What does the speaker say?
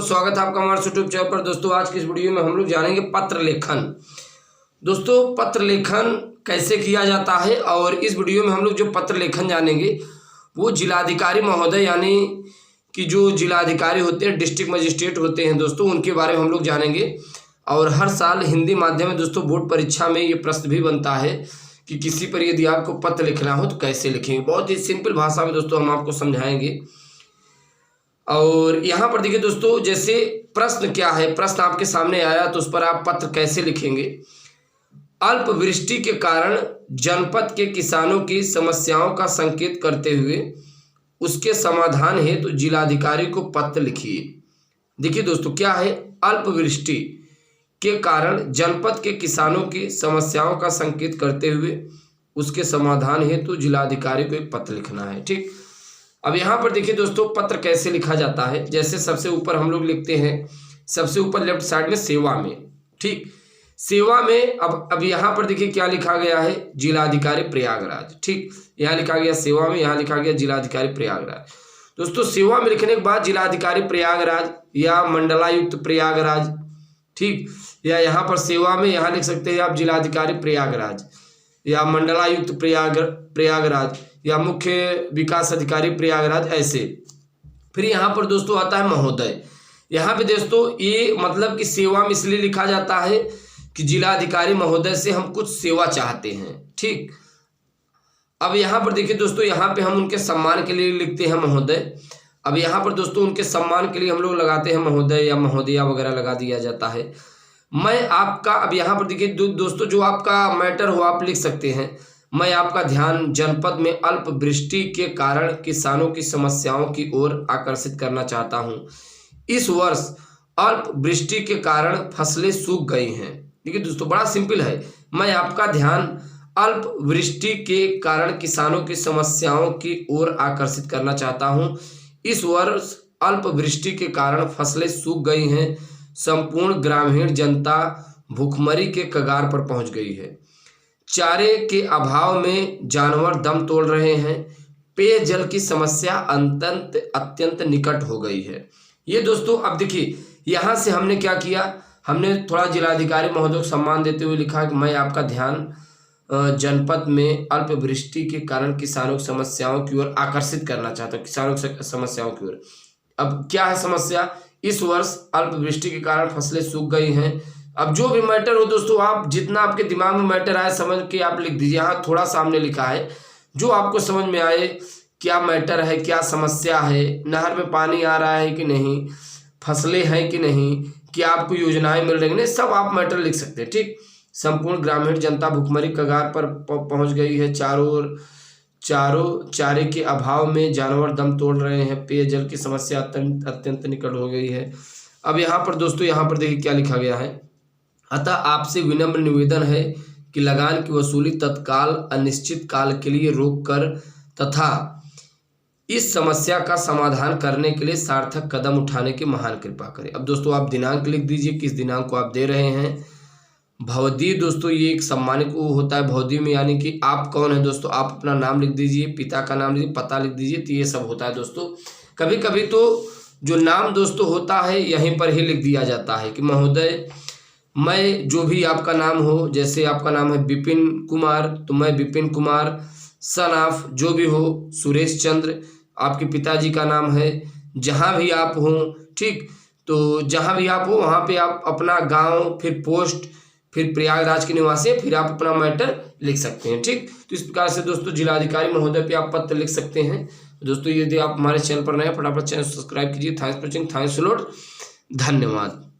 स्वागत है आपका हमारे यूट्यूब चैनल पर। दोस्तों आज की इस वीडियो में हम लोग जानेंगे पत्र लेखन। दोस्तों पत्र लेखन कैसे किया जाता है और इस वीडियो में हम लोग जो पत्र लेखन जानेंगे वो जिलाधिकारी महोदय यानी कि जो जिलाधिकारी होते हैं, डिस्ट्रिक्ट मजिस्ट्रेट होते हैं दोस्तों, उनके बारे में हम लोग जानेंगे। और हर साल हिंदी माध्यम में दोस्तों बोर्ड परीक्षा में ये प्रश्न भी बनता है कि किसी पर यदि आपको पत्र लिखना हो तो कैसे लिखेंगे। बहुत ही सिंपल भाषा में दोस्तों हम आपको समझाएंगे। और यहाँ पर देखिए दोस्तों, जैसे प्रश्न क्या है, प्रश्न आपके सामने आया तो उस पर आप पत्र कैसे लिखेंगे। अल्प वृष्टि के कारण जनपद के किसानों की समस्याओं का संकेत करते हुए उसके समाधान हेतु तो जिलाधिकारी को पत्र लिखिए। देखिए दोस्तों क्या है, अल्प वृष्टि के कारण जनपद के किसानों की समस्याओं का संकेत करते हुए उसके समाधान हेतु तो जिलाधिकारी को एक पत्र लिखना है। ठीक, अब यहाँ पर देखिए दोस्तों पत्र कैसे लिखा जाता है। जैसे सबसे ऊपर हम लोग लिखते हैं, सबसे ऊपर लेफ्ट साइड में सेवा में। ठीक, सेवा में अब यहाँ पर देखिए क्या लिखा गया है, जिलाधिकारी प्रयागराज। ठीक, यहाँ लिखा गया सेवा में, यहाँ लिखा गया जिलाधिकारी प्रयागराज। दोस्तों सेवा में लिखने के बाद जिलाधिकारी प्रयागराज या मंडलायुक्त प्रयागराज, ठीक, या यहाँ पर सेवा में यहाँ लिख सकते हैं आप जिलाधिकारी प्रयागराज या मंडलायुक्त प्रयागराज या मुख्य विकास अधिकारी प्रयागराज, ऐसे। फिर यहाँ पर दोस्तों आता है महोदय। यहाँ पे दोस्तों ये मतलब कि सेवा में इसलिए लिखा जाता है कि जिलाधिकारी महोदय से हम कुछ सेवा चाहते हैं। ठीक, अब यहाँ पर देखिए दोस्तों, यहाँ पे हम उनके सम्मान के लिए लिखते हैं महोदय। अब यहाँ पर दोस्तों उनके सम्मान के लिए हम लोग लगाते हैं महोदय या महोदया वगैरह लगा दिया जाता है। मैं आपका, अब यहाँ पर देखिए दोस्तों जो आपका मैटर हो आप लिख सकते हैं। मैं आपका ध्यान जनपद में अल्प वृष्टि के कारण किसानों की समस्याओं की ओर आकर्षित करना चाहता हूं। इस वर्ष अल्प वृष्टि के कारण फसलें सूख गई हैं। देखिए दोस्तों बड़ा सिंपल है। मैं आपका ध्यान अल्प वृष्टि के कारण किसानों की समस्याओं की ओर आकर्षित करना चाहता हूं। इस वर्ष अल्प वृष्टि के कारण फसलें सूख गई हैं। संपूर्ण ग्रामीण जनता भूखमरी के कगार पर पहुंच गई है। चारे के अभाव में जानवर दम तोड़ रहे हैं। पेयजल की समस्या अत्यंत निकट हो गई है। ये दोस्तों अब देखिए यहाँ से हमने क्या किया, हमने थोड़ा जिलाधिकारी महोदय को सम्मान देते हुए लिखा कि मैं आपका ध्यान जनपद में अल्प वृष्टि के कारण किसानों की समस्याओं की ओर आकर्षित करना चाहता हूँ, किसानों की समस्याओं की ओर। अब क्या है समस्या, इस वर्ष अल्प वृष्टि के कारण फसलें सूख गई हैं। अब जो भी मैटर हो दोस्तों, आप जितना आपके दिमाग में मैटर आए समझ के आप लिख दीजिए। यहाँ थोड़ा सामने लिखा है जो आपको समझ में आए, क्या मैटर है, क्या समस्या है, नहर में पानी आ रहा है कि नहीं, फसलें हैं कि नहीं, क्या आपको योजनाएं मिल रही हैं, सब आप मैटर लिख सकते हैं। ठीक, संपूर्ण ग्रामीण जनता भूखमरी कगार पर पहुंच गई है। चारों चारे के अभाव में जानवर दम तोड़ रहे हैं। पेयजल की समस्या अत्यंत निकट हो गई है। अब यहाँ पर दोस्तों, यहाँ पर देखिए क्या लिखा गया है। अतः आपसे विनम्र निवेदन है कि लगान की वसूली तत्काल अनिश्चित काल के लिए रोककर तथा इस समस्या का समाधान करने के लिए सार्थक कदम उठाने की महान कृपा करें। अब दोस्तों आप दिनांक लिख दीजिए, किस दिनांक को आप दे रहे हैं। भवदी दोस्तों ये एक सम्मानित वो होता है भवदी में, यानी कि आप कौन है दोस्तों, आप अपना नाम लिख दीजिए, पिता का नाम लिखिए, पता लिख दीजिए। तो ये सब होता है दोस्तों। कभी कभी तो जो नाम दोस्तों होता है यहीं पर ही लिख दिया जाता है कि महोदय मैं, जो भी आपका नाम हो, जैसे आपका नाम है विपिन कुमार तो मैं विपिन कुमार, सन ऑफ जो भी हो सुरेश चंद्र, आपके पिताजी का नाम है, जहाँ भी आप हों। ठीक, तो जहाँ भी आप हो वहाँ पे आप अपना गांव, फिर पोस्ट, फिर प्रयागराज के निवासी, फिर आप अपना मैटर लिख सकते हैं। ठीक, तो इस प्रकार से दोस्तों जिलाधिकारी महोदय पे आप पत्र लिख सकते हैं। दोस्तों यदि आप हमारे चैनल पर नए, फटाफट चैनल सब्सक्राइब कीजिए। Thanks for watching, thanks a lot, धन्यवाद।